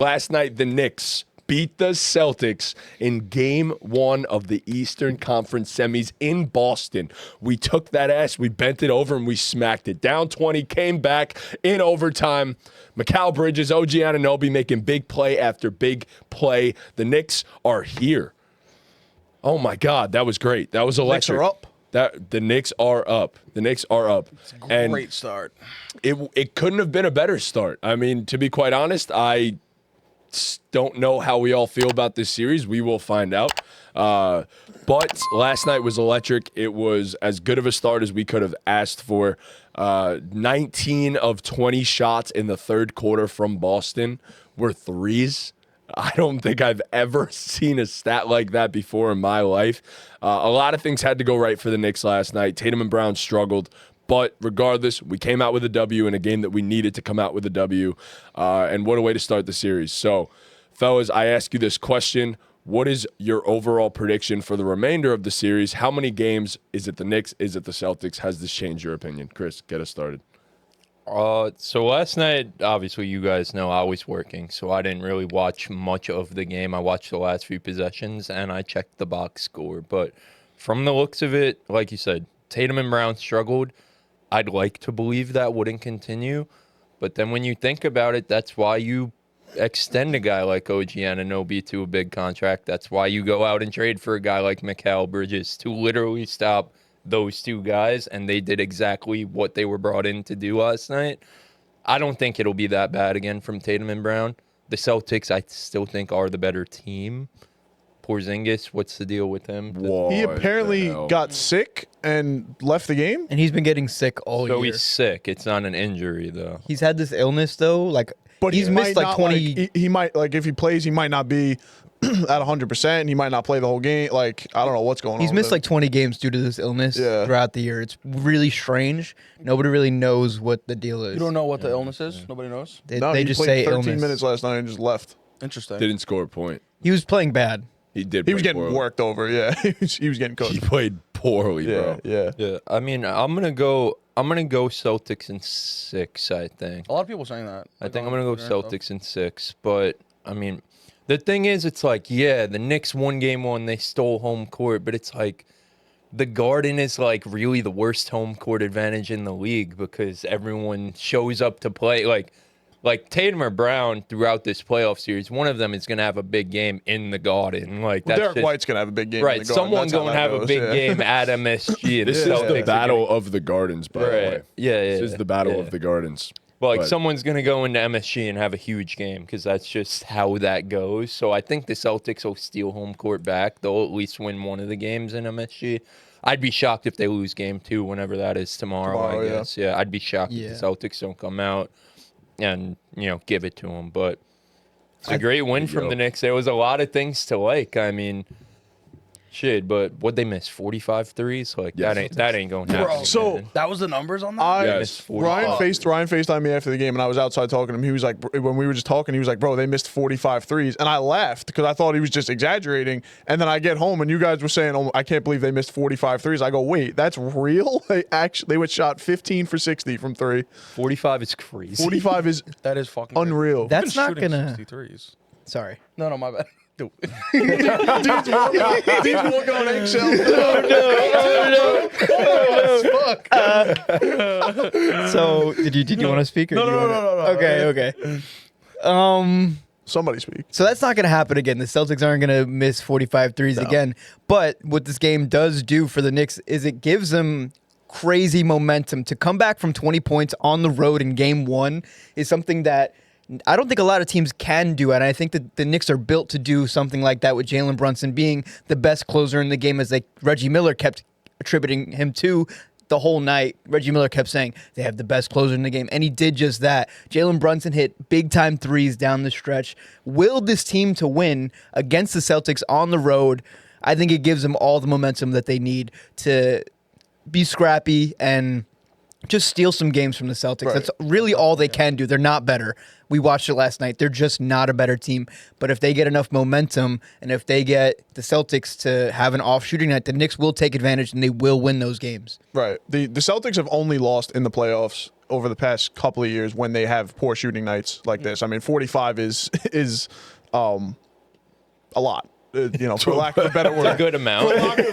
Last night, the Knicks beat the Celtics in Game 1 of the Eastern Conference semis in Boston. We took that ass, we bent it over, and we smacked it. Down 20, came back in overtime. Mikal Bridges, OG Anunoby making big play after big play. The Knicks are here. Oh, my God, that was great. That was electric. Knicks are up. The Knicks are up. The Knicks are up. It's a great start. It couldn't have been a better start. I mean, to be quite honest, I don't know how we all feel about this series. We will find out. But last night was electric. It was as good of a start as we could have asked for. 19 of 20 shots in the third quarter from Boston were threes. I don't think I've ever seen a stat like that before in my life. A lot of things had to go right for the Knicks last night. Tatum and Brown struggled. But regardless, we came out with a W in a game that we needed to come out with a W. And what a way to start the series. So, fellas, I ask you this question. What is your overall prediction for the remainder of the series? How many games? Is it the Knicks? Is it the Celtics? Has this changed your opinion? Chris, get us started. So last night, obviously, you guys know I was working, so I didn't really watch much of the game. I watched the last few possessions, and I checked the box score. But from the looks of it, like you said, Tatum and Brown struggled. I'd like to believe that wouldn't continue. But then when you think about it, that's why you extend a guy like OG Anunoby to a big contract. That's why you go out and trade for a guy like Mikal Bridges to literally stop those two guys, and they did exactly what they were brought in to do last night. I don't think it'll be that bad again from Tatum and Brown. The Celtics, I still think, are the better team. Porzingis, what's the deal with him? He apparently got sick and left the game. And he's been getting sick all year. So he's sick. It's not an injury, though. He's had this illness, though. But he's missed like 20. He might, if he plays, he might not be at 100%. He might not play the whole game. I don't know what's going on. He's missed like 20 games due to this illness throughout the year. It's really strange. Nobody really knows what the deal is. You don't know what the illness is? Nobody knows? They just played say 13 illness. minutes last night and just left. Interesting. Didn't score a point. He was playing bad. He did. He was getting poorly. worked over. Yeah, he was getting cooked. He played poorly, bro. Yeah. I mean, I'm gonna go Celtics in 6. I think. A lot of people saying that. I think I'm gonna go Celtics in 6. But I mean, the thing is, it's like, the Knicks won Game 1. They stole home court, but it's like the Garden is like really the worst home court advantage in the league because everyone shows up to play. Like Tatum or Brown throughout this playoff series, one of them is going to have a big game in the Garden. Derek White's going to have a big game. Right, in the Garden. someone's going to have a big game at MSG. This is the battle of the Gardens, by the way. Yeah. This is the battle of the Gardens. Well, someone's going to go into MSG and have a huge game because that's just how that goes. So I think the Celtics will steal home court back. They'll at least win one of the games in MSG. I'd be shocked if they lose Game 2, whenever that is tomorrow I guess. Yeah, I'd be shocked if the Celtics don't come out and, give it to them. But it's a great win from the Knicks. There was a lot of things to like. I mean, shit, but what'd they miss? 45 threes? that ain't going to happen. So that was the numbers on that? Ryan FaceTimed me after the game, and I was outside talking to him. He was like, when we were just talking, he was like, bro, they missed 45 threes. And I laughed because I thought he was just exaggerating. And then I get home, and you guys were saying, oh, I can't believe they missed 45 threes. I go, wait, that's real? They went shot 15 for 60 from 3. 45 is crazy. 45 is that is fucking unreal. That's not going to... 63s. Sorry. No, my bad. Dude's walking on eggshells. So, did you want to speak? Or No. Okay. Somebody speak. So that's not going to happen again. The Celtics aren't going to miss 45 threes again. But what this game does do for the Knicks is it gives them crazy momentum. To come back from 20 points on the road in Game 1 is something that I don't think a lot of teams can do, and I think that the Knicks are built to do something like that with Jalen Brunson being the best closer in the game, as Reggie Miller kept attributing him to the whole night. Reggie Miller kept saying they have the best closer in the game, and he did just that. Jalen Brunson hit big-time threes down the stretch, willed this team to win against the Celtics on the road. I think it gives them all the momentum that they need to be scrappy and just steal some games from the Celtics. Right. That's really all they can do. They're not better. We watched it last night. They're just not a better team. But if they get enough momentum and if they get the Celtics to have an off shooting night, the Knicks will take advantage and they will win those games. Right. The Celtics have only lost in the playoffs over the past couple of years when they have poor shooting nights like this. I mean, 45 is a lot. For lack of a better word. It's a good amount.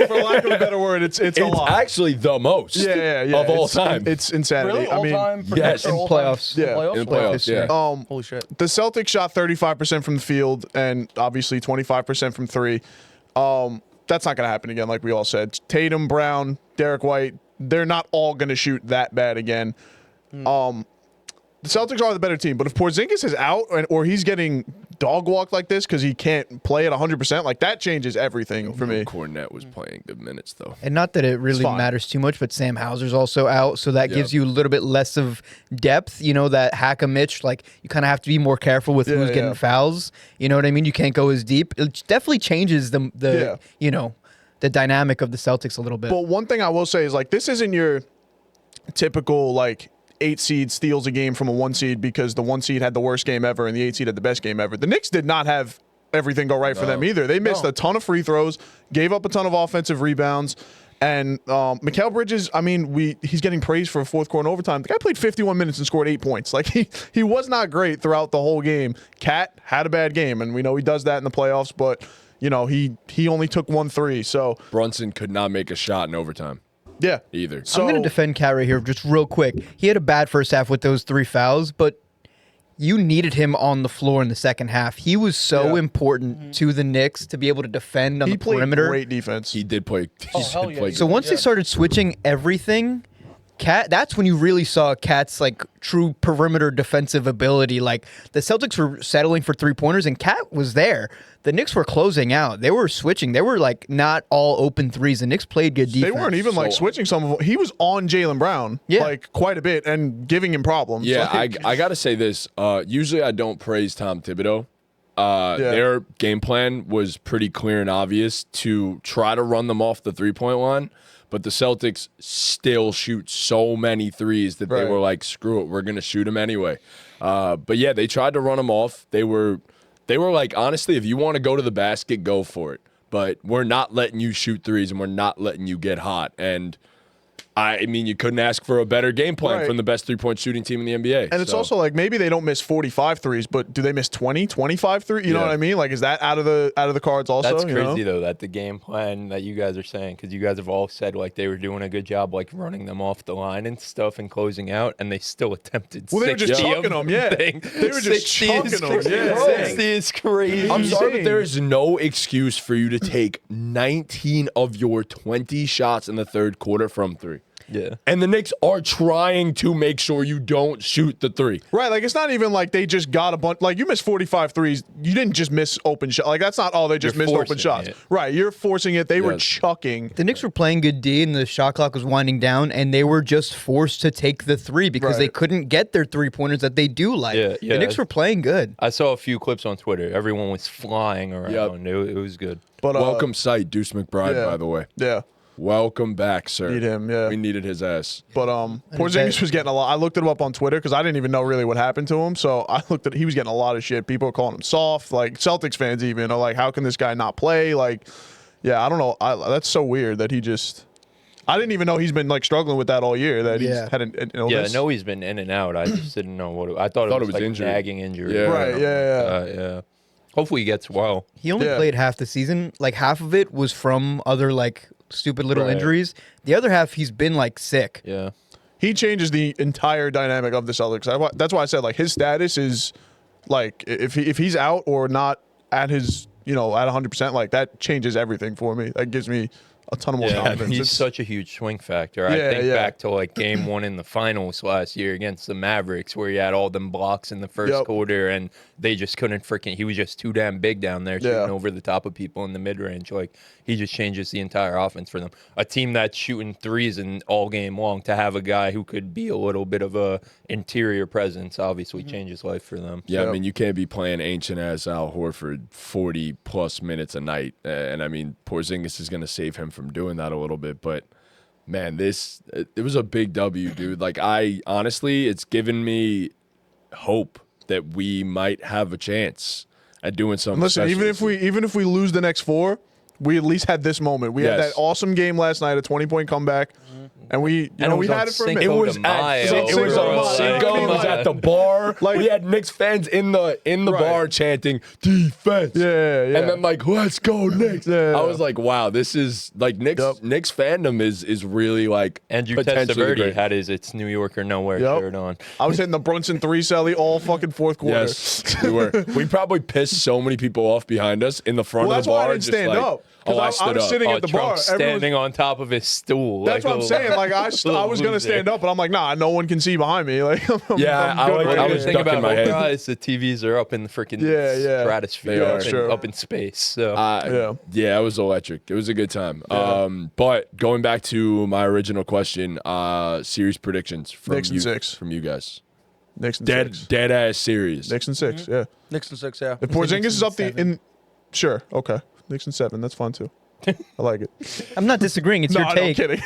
For lack of a better word, it's a lot. Actually the most Yeah. of all time. It's insanity. Really? All time? For yes. Knicks or In all time? playoffs. Yeah. In the playoffs, yeah. Holy shit. The Celtics shot 35% from the field and obviously 25% from three. That's not going to happen again, like we all said. Tatum, Brown, Derek White, they're not all going to shoot that bad again. The Celtics are the better team, but if Porzingis is out or he's getting dog walked like this because he can't play at 100%, like that changes everything for me. Cornette was playing good minutes though. And not that it really fine. matters too much, but Sam Hauser's also out, so that gives you a little bit less of depth. That Hack-a-Mitch, like you kind of have to be more careful with who's getting fouls. You know what I mean? You can't go as deep. It definitely changes the the dynamic of the Celtics a little bit. But one thing I will say is like this isn't your typical like 8 seed steals a game from a 1 seed because the 1 seed had the worst game ever and the 8 seed had the best game ever. The Knicks did not have everything go right for them either. They missed a ton of free throws, gave up a ton of offensive rebounds, and Mikal Bridges, I mean, he's getting praised for a fourth quarter and overtime. The guy played 51 minutes and scored 8 points. Like he was not great throughout the whole game. Cat had a bad game, and we know he does that in the playoffs, but he only took 1 3. So Brunson could not make a shot in overtime yeah. either. So I'm going to defend Cat right here just real quick. He had a bad first half with those 3 fouls, but you needed him on the floor in the second half. He was so important to the Knicks to be able to defend on the played perimeter. great defense. He did play. hell yeah. So once they started switching everything, that's when you really saw Cat's like true perimeter defensive ability. Like the Celtics were settling for 3-pointers and Cat was there. The Knicks were closing out. They were switching. They were like not all open threes. The Knicks played good defense. They weren't even like switching some of them. He was on Jalen Brown like quite a bit and giving him problems. Yeah, Like, I got to say this. Usually I don't praise Tom Thibodeau. Their game plan was pretty clear and obvious to try to run them off the 3-point line, but the Celtics still shoot so many threes that they were like, screw it, we're going to shoot them anyway. But yeah, they tried to run them off. They were like, honestly, if you want to go to the basket, go for it. But we're not letting you shoot threes and we're not letting you get hot. And I mean, you couldn't ask for a better game plan from the best 3-point shooting team in the NBA. And it's also like maybe they don't miss 45 threes, but do they miss 20, 25 threes? You know what I mean? Like, is that out of the cards also? That's crazy though. That the game plan that you guys are saying, because you guys have all said like they were doing a good job like running them off the line and stuff and closing out, and they still attempted. Well, they were just 60 chucking them. Yeah, they were just 60 chucking is them. crazy. Yeah, 60 is crazy. I'm sorry, insane. but there is no excuse for you to take 19 of your 20 shots in the third quarter from 3. Yeah. And the Knicks are trying to make sure you don't shoot the 3. Right, like it's not even like they just got a bunch. Like you missed 45 threes, you didn't just miss open shots. Like that's not all they just You're missed open forcing shots. it. Right, you're forcing it. They were Yes. chucking. The Knicks were playing good D and the shot clock was winding down, and they were just forced to take the 3 because they Right. couldn't get their 3-pointers that they do like. Yeah, The Knicks were playing good. I saw a few clips on Twitter. Everyone was flying around. Yep. It was good. But Welcome sight, Deuce McBride, by the way. Yeah, Welcome back, sir. need him. Yeah, We needed his ass. but Porzingis was getting a lot. I looked it up on Twitter because I didn't even know really what happened to him. So I looked at. He was getting a lot of shit. People are calling him soft. Like Celtics fans even are like, how can this guy not play? Like, yeah, I don't know. That's so weird that he just. I didn't even know he's been like struggling with that all year. That he's had an illness. Yeah, I know he's been in and out. I just didn't know what I thought it was like injury. nagging injury. Yeah. Right. Yeah. Yeah. Hopefully he gets well. He only Yeah. played half the season. Like half of it was from other like stupid little Right. injuries. The other half he's been like sick. Yeah. He changes the entire dynamic of the Celtics. That's why I said like his status is like if he's out or not at his at 100%, like that changes everything for me. That gives me a ton of more Yeah, confidence. he's It's- such a huge swing factor. Yeah, I think yeah. back to like game 1 in the finals last year against the Mavericks where he had all them blocks in the first Yep. quarter and they just couldn't he was just too damn big down there shooting Yeah. over the top of people in the mid-range. Like he just changes the entire offense for them. A team that's shooting threes and all game long, to have a guy who could be a little bit of a interior presence obviously changes life for them. Yeah, Yep. I mean, you can't be playing ancient ass Al Horford 40+ minutes a night. And I mean, Porzingis is going to save him from doing that a little bit. But man, it was a big W, dude. Like, honestly, it's given me hope that we might have a chance at doing something. Listen, special even this if we lose the next 4, we at least had this moment. We had Yes. that awesome game last night, a 20-point comeback. And we had it for a minute. It was Mayo. at It was on Cinco Mayo. was at the bar. Like- we had Knicks fans in the Right. bar chanting defense. Yeah. And then like, let's go Knicks. Yeah. I was like, wow, this is like Knicks fandom is really like Andrew potentially Testaverde great. had his "It's New York or Nowhere" Yep. shirt on. I was hitting the Brunson 3 celly all fucking fourth quarter. Yes, we were. We probably pissed so many people off behind us in the front Well, of that's the why I bar. didn't just stand like, up. Oh, I Because stood I was up. sitting Oh, at the Trump bar. standing on top of his stool. That's what I'm saying. Like I was gonna stand up, but I'm like, nah, no one can see behind me. Like, Yeah, I good like- right I I here. was ducking thinking about my head. guys. The TVs are up in the freaking Yeah. stratosphere, They are, up, in, sure. up in space. So Yeah, it was electric. It was a good time. But going back to my original question, series predictions from Knicks and you, 6. from you guys. Knicks and Dead 6. dead ass series. Knicks and 6. Yeah. Knicks and 6, yeah. If Porzingis is up sure, okay. Knicks and 7. That's fine too. I like it. I'm not disagreeing. It's No, your I'm take. kidding.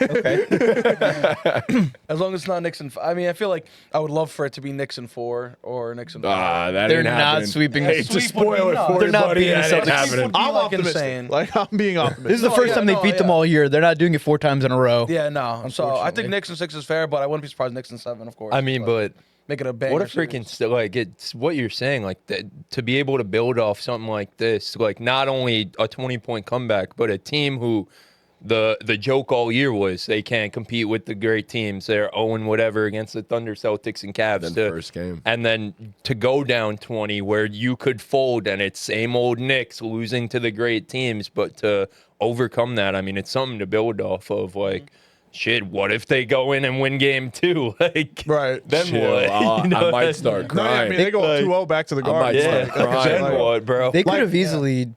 As long as it's not Knicks and I mean, I feel like I would love for it to be Knicks and 4 or Knicks and 5. That They're ain't not happening. sweeping. Hate to Sweep would be spoil it nuts. for They're you, not buddy. beating That the ain't Celtics. happening. Would be I'm like optimistic. insane. Like I'm being optimistic. This is the No, first yeah, time they no, beat them yeah. all year. They're not doing it 4 times in a row. Yeah, no. So I think Knicks and 6 is fair, but I wouldn't be surprised Knicks and 7, of course. I mean, but make it a banger. what a freaking like it's what you're saying, like that, to be able to build off something like this, like not only a 20-point comeback, but a team who the joke all year was they can't compete with the great teams. They're 0 whatever against the Thunder, Celtics, and Cavs. Then first game. And then to go down 20 where you could fold and it's same old Knicks losing to the great teams, but to overcome that, I mean, it's something to build off of. Like, shit, what if they go in and win game 2? Like, Right. then Chill. what? I You know? might start No, yeah, I crying. mean, they go up 2-0 back to the guard. might Yeah, start crying. then what, bro? They could have easily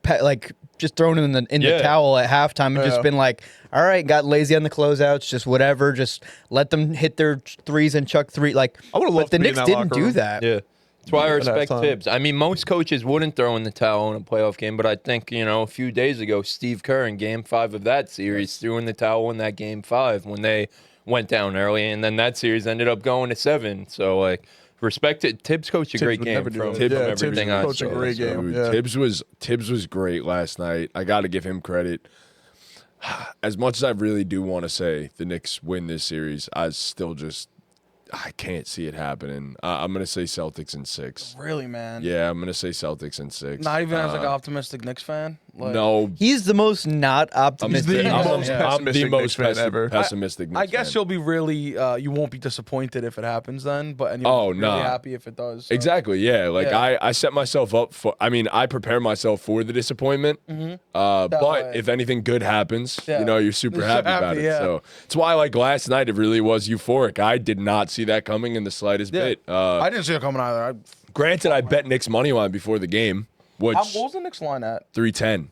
just thrown in the Yeah. towel at halftime and just Yeah. been like, all right, got lazy on the closeouts, just whatever, just let them hit their threes and chuck 3. Like, I would've but loved the to be in Knicks that didn't locker do room. that. Yeah. That's why I At respect halftime. Tibbs. I mean, most coaches wouldn't throw in the towel in a playoff game, but I think, a few days ago, Steve Kerr in game 5 of that series threw in the towel in that game 5 when they went down early, and then that series ended up going to 7. So, like, respect it. Tibbs coached a great would game never do from that. from Yeah, Tibbs everything would I coach a saw. great So- game. Dude, Yeah. Tibbs was great last night. I got to give him credit. As much as I really do want to say the Knicks win this series, I can't see it happening. I'm gonna say Celtics in 6. Really, man. Yeah, I'm gonna say Celtics in 6. Not even as like an optimistic Knicks fan. Like, No, He's the most not optimistic. the I'm most pessimistic Knicks fan ever. pessimistic Knicks I guess fan. you'll be really, you won't be disappointed if it happens then, but and you'll Oh, be really nah. happy if it does. So. Exactly, yeah. Like Yeah. I set myself up for. I mean, I prepare myself for the disappointment. But way. if anything good happens, Yeah. you're super You're happy about happy, it. yeah. So it's why, like last night, it really was euphoric. I did not see that coming in the slightest Yeah. bit. I didn't see it coming either. Granted, I bet Knicks money line before the game, which What was the Knicks line at? 310.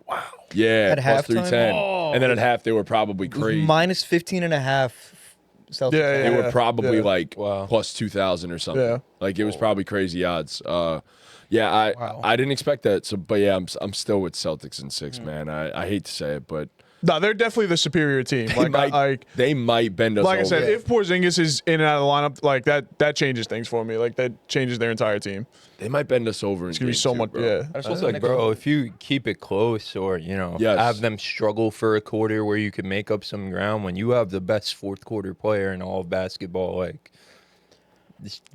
Wow. Yeah, At plus halftime? 310, and then at half they were probably crazy. Minus 15.5 Celtics. Yeah, They were probably yeah. like Wow. plus 2,000 or something. Yeah. Like it was probably crazy odds. I didn't expect that. So, but yeah, I'm still with Celtics in 6, man. I hate to say it, but No, they're definitely the superior team. they might bend us. Like I over. said, if Porzingis is in and out of the lineup, like that changes things for me. Like that changes their entire team. they might bend us over. It's gonna be so much. Yeah, I just It's hope like, the Knicks- bro, if you keep it close or, Yes. have them struggle for a quarter where you can make up some ground, when you have the best fourth quarter player in all of basketball, like,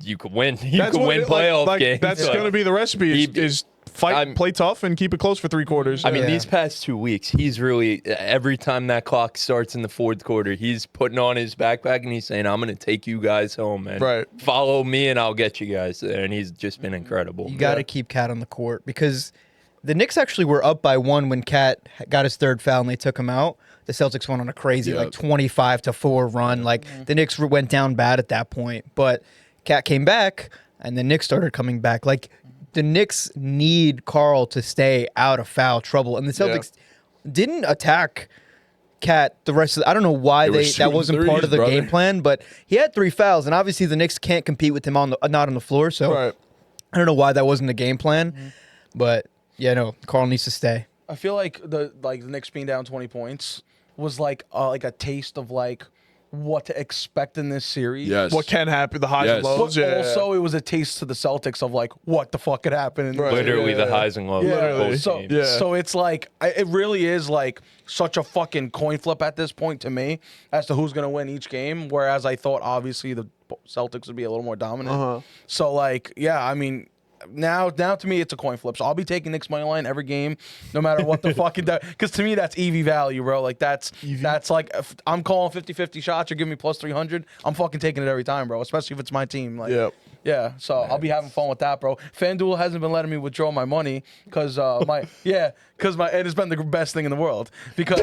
you could win. You could win playoff games. That's Like, going to be the recipe. Is fight, I'm- play tough, and keep it close for 3 quarters. I mean, Yeah. these past 2 weeks, he's really, every time that clock starts in the fourth quarter, he's putting on his backpack and he's saying, I'm going to take you guys home, and Right. follow me and I'll get you guys there. And he's just been incredible. You got to keep Cat on the court because the Knicks actually were up by 1 when Cat got his 3rd foul and they took him out. The Celtics went on a crazy Yep. 25-4 run. Like the Knicks went down bad at that point, but Cat came back and the Knicks started coming back. Like the Knicks need Karl to stay out of foul trouble, and the Celtics didn't attack Cat the rest of. I don't know why They were that shooting wasn't part threes, of the brother. game plan, but he had 3 fouls, and obviously the Knicks can't compete with him on the not on the floor. So right. I don't know why that wasn't a game plan, but yeah, no, Karl needs to stay. I feel like the Knicks being down 20 points was like a taste of like what to expect in this series. Yes. What can happen, the highs and Yes. lows. But Yeah. also, it was a taste to the Celtics of like what the fuck could happen. In Right. Literally Yeah. the highs and lows. Yeah. of both So, games. Yeah. so it's like it really is like such a fucking coin flip at this point to me as to who's gonna win each game. Whereas I thought obviously the Celtics would be a little more dominant. So like, yeah, I mean. Now to me, it's a coin flip. So I'll be taking Knicks money line every game, no matter what the fuck it does. Because to me, that's EV value, bro. Like that's like if I'm calling 50-50 shots. You're giving me plus 300. I'm fucking taking it every time, bro. Especially if it's my team. Like, Yep. yeah. So I'll be having fun with that, bro. FanDuel hasn't been letting me withdraw my money because and it's been the best thing in the world because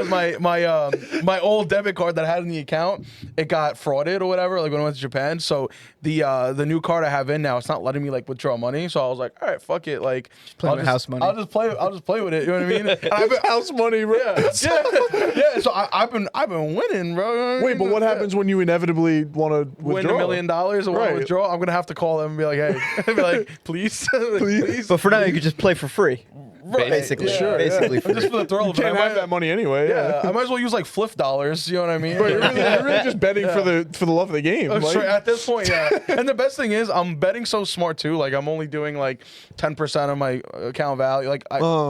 my old debit card that I had in the account, it got frauded or whatever. Like when I went to Japan, so the new card I have in now, it's not letting me like withdraw money. So I was like, all right, fuck it, like playing with house money. I'll just play with it. You know what I mean? And I've been, House money, bro. yeah. So I've been winning, bro. You know what I Wait, mean? but what happens when you inevitably want to Win withdraw? $1 million or want Right. to withdraw? I'm gonna have to call them and be like, hey, be like, please, please. But for now, you could just play for free. Basically, Yeah. Sure, basically I'm free. just for the thrill You of it. can't have that money anyway. Yeah, I might as well use like flip dollars. You know what I mean? But you're really just betting for the love of the game. Like, Sure, at this point, yeah. And the best thing is, I'm betting so smart too. Like I'm only doing like 10% of my account value. Like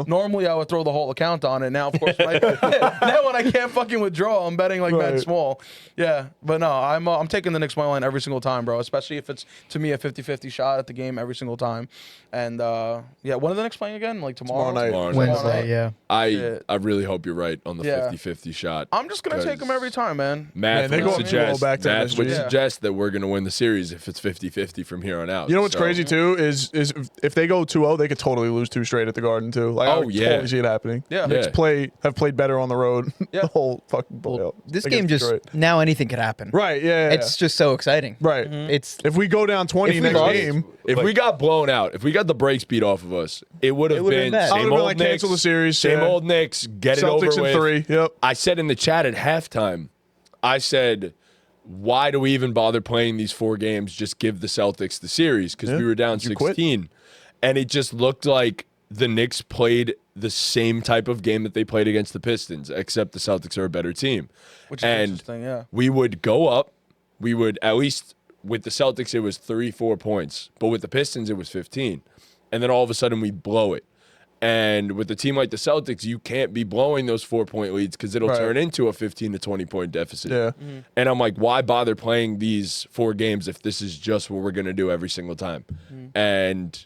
normally I would throw the whole account on it. Now, of course, now when I can't fucking withdraw, I'm betting like mad Right. small. Yeah, but no, I'm taking the Knicks money line every single time, bro. Especially if it's to me a 50-50 shot at the game every single time. And yeah, when are the Knicks playing again? Like tomorrow? Tomorrow night. Tomorrow night. Wednesday, yeah. I really hope you're right on the Yeah. 50-50 shot. I'm just gonna take them every time, man. Math they would go up suggest, back to math would MSG. suggest that we're going to win the series if it's 50-50 from here on out. You know what's So- crazy too is if they go 2-0, they could totally lose 2 straight at the Garden too. Like I Oh, would yeah. totally see it happening. Yeah. Knicks Yeah. have played better on the road Yeah. the whole fucking playoff. This against game just Detroit. now anything could happen. Right. Yeah. It's just so exciting. right. It's If we go down 20 If we next lost- game, If we got blown out, if we got the brakes beat off of us, it would have would've been been bad. I same would've been old like, Knicks, cancel the series, same yeah. old Knicks, get it over Celtics in with. 3. Yep. I said in the chat at halftime, I said, why do we even bother playing these 4 games? Just give the Celtics the series because we were down You quit. 16. And it just looked like the Knicks played the same type of game that they played against the Pistons, except the Celtics are a better team. Which is interesting, yeah. We would go up. We would, at least with the Celtics, it was 3-4 points. But with the Pistons, it was 15. And then all of a sudden, we blow it. And with a team like the Celtics, you can't be blowing those 4-point leads because it'll Right. turn into a 15 to 20-point deficit. Yeah. And I'm like, why bother playing these 4 games if this is just what we're going to do every single time? And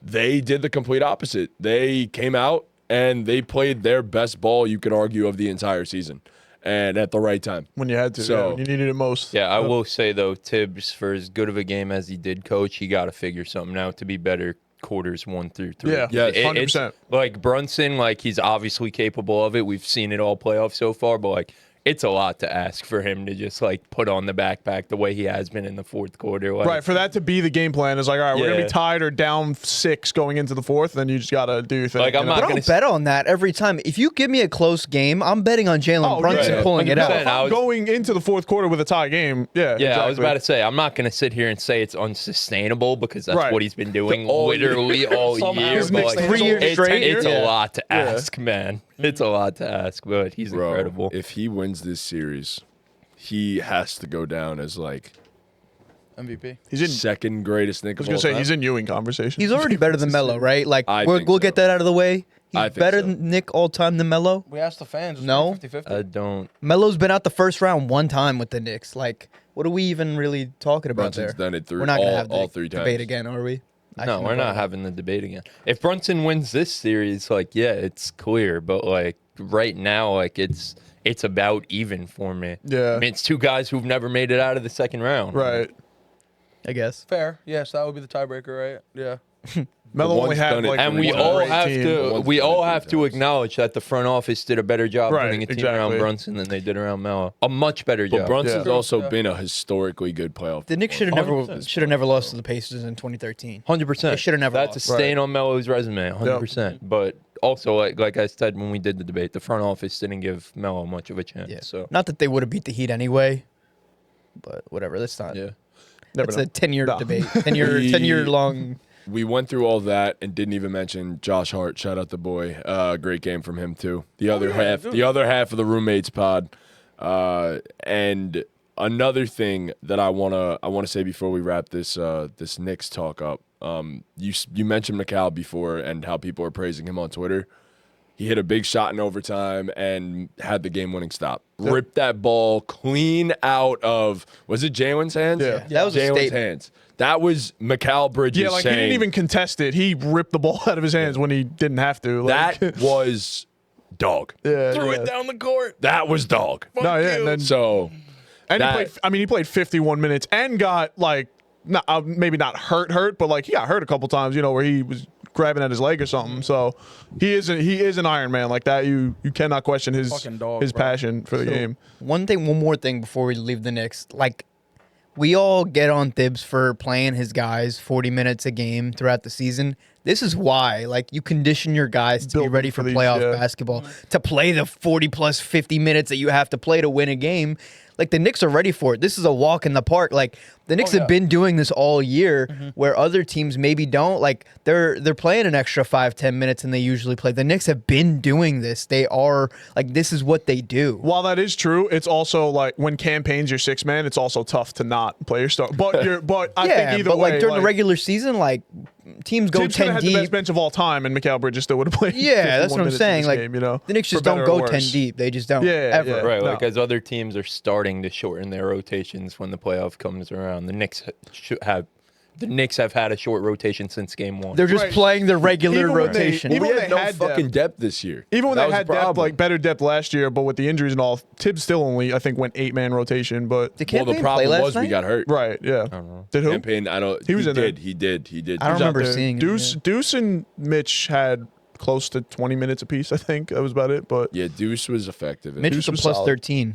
they did the complete opposite. They came out and they played their best ball, you could argue, of the entire season. And at the right time. When you had to, So- yeah, when you needed it most. Yeah, I will say though, Tibbs, for as good of a game as he did coach, he got to figure something out to be better quarters 1 through 3. Yeah, Yes. It's 100%. like Brunson, like he's obviously capable of it. We've seen it all playoff so far, but like it's a lot to ask for him to just like put on the backpack the way he has been in the 4th quarter. Like, Right, for that to be the game plan is like, all right, we're gonna Yeah. be tied or down 6 going into the 4th, then you just gotta do your thing. Like, I'm you know? not but gonna I'll bet on that every time. If you give me a close game, I'm betting on Jalen Oh, Brunson yeah. pulling it 100%. out. I was- going into the 4th quarter with a tie game. Yeah, Yeah, I was exactly. about to say, I'm not going to sit here and say it's unsustainable because that's Right. what he's been doing All year. literally all Somehow. year. His but, next like, 3 years it's, straight? It's Yeah. a lot to ask, man. It's a lot to ask, but he's Bro, incredible. if he wins this series, he has to go down as like MVP. He's in. second greatest Knick I was of gonna all say time. he's in Ewing conversation. He's already better than Melo, right? Like I we'll think get so. that out of the way. I He's think better so. than Nick all time than Melo. We asked the fans. It's No. 50-50. I don't. Melo's been out the first round 1 time with the Knicks. Like, what are we even really talking about Brunson's there? done it We're not gonna have all the 3 debate times. again, are we? No, we're not having the debate again. If Brunson wins this series, like, yeah, it's clear. But like right now, like it's about even for me. Yeah. I mean, it's 2 guys who've never made it out of the second round. right. I guess. Fair. Yes, that would be the tiebreaker, right? Yeah. Melo only one's had done it like And for we one all great have team. to One's we done it all 3 have to times. acknowledge that the front office did a better job Right, putting a team around exactly. Brunson than they did around Melo. A much better But job. Brunson's Yeah. also Yeah. been a historically good playoff. The Knicks should have never lost to the Pacers in 2013. 100%. They should have never That's lost. a stain on Melo's resume, 100%. But also, like I said when we did the debate, the front office didn't give Melo much of a chance. Yeah. So Not that they would have beat the Heat anyway, but whatever. That's not. yeah. Never That's know. a 10-year No. debate. 10-year long. We went through all that and didn't even mention Josh Hart. Shout out the boy. Great game from him too. The other half of the roommates pod. And another thing that I wanna say before we wrap this this Knicks talk up. You mentioned Mikal before and how people are praising him on Twitter. He hit a big shot in overtime and had the game-winning stop. Ripped that ball clean out of, was it Jalen's hands? Yeah. That was a Jalen's statement. hands. That was Mikal Bridges Yeah, like saying, he didn't even contest it. He ripped the ball out of his hands when he didn't have to. Like, that was dog. yeah, Threw yeah. it down the court. That was dog. No, yeah, and then So, and that- he played 51 minutes and got like maybe not hurt, but like he got hurt a couple times, where he was grabbing at his leg or something. So he is an Iron Man like that. You cannot question his Fucking dog, his bro. passion for the game. One more thing before we leave the Knicks. Like, we all get on Thibs for playing his guys 40 minutes a game throughout the season. This is why, like, you condition your guys to be Build ready for for these, playoff yeah. basketball, to play the 40 plus 50 minutes that you have to play to win a game. Like, the Knicks are ready for it. This is a walk in the park. Like, the Knicks have been doing this all year, where other teams maybe don't. Like, they're playing an extra 5-10 minutes than they usually play. The Knicks have been doing this. They are, like, this is what they do. While that is true, it's also like when campaign's your six man, it's also tough to not play your star. But I think either but way, like during the regular season, like, teams go Tibbs could 10 have had the best deep. bench of all time, and Mikal Bridges still would have played. Yeah, that's 51 what I'm minutes in saying. this Like, game, the Knicks just for don't better go or 10 worse. deep. They just don't. Yeah, ever. yeah. Right, No. like as other teams are starting to shorten their rotations when the playoff comes around. The Knicks have had a short rotation since game one. They're just Right. playing the regular Even when they- rotation. even we when had they no had fucking depth this year. Even when That they was the had depth, problem. like better depth last year, but with the injuries and all, Tibbs still only I think went 8-man rotation. But Did Well, the Campaign problem play last was we night? got hurt. right, yeah. Did who? Campaign, He was in there. He did. I don't He was out remember there. seeing him, Deuce. yeah. Deuce and Mitch had close to 20 minutes apiece. I think that was about it. But Yeah, Deuce was effective. Mitch was a was plus solid. 13.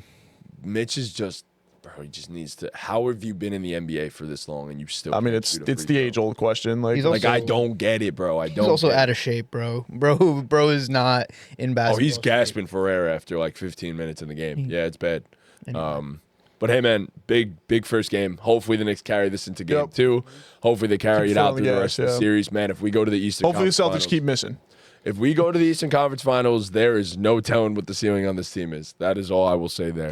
Mitch is just, bro. He just needs to. How have you been in the NBA for this long and you still? I mean, can't it's shoot a it's free the throw? age old question. Like, He's Like also- I don't get it, bro. I don't. He's also get out it. of shape, bro. Bro is not in Oh, basketball. he's gasping for air after like 15 minutes in the game. Yeah, it's bad. But hey, man, big first game. Hopefully the Knicks carry this into game Yep. 2. Hopefully they carry Keep it out filling through the the gas, rest of the yeah. series, man. If we go to the Eastern, hopefully the Conference Celtics keep Finals- missing. If we go to the Eastern Conference Finals, there is no telling what the ceiling on this team is. That is all I will say there.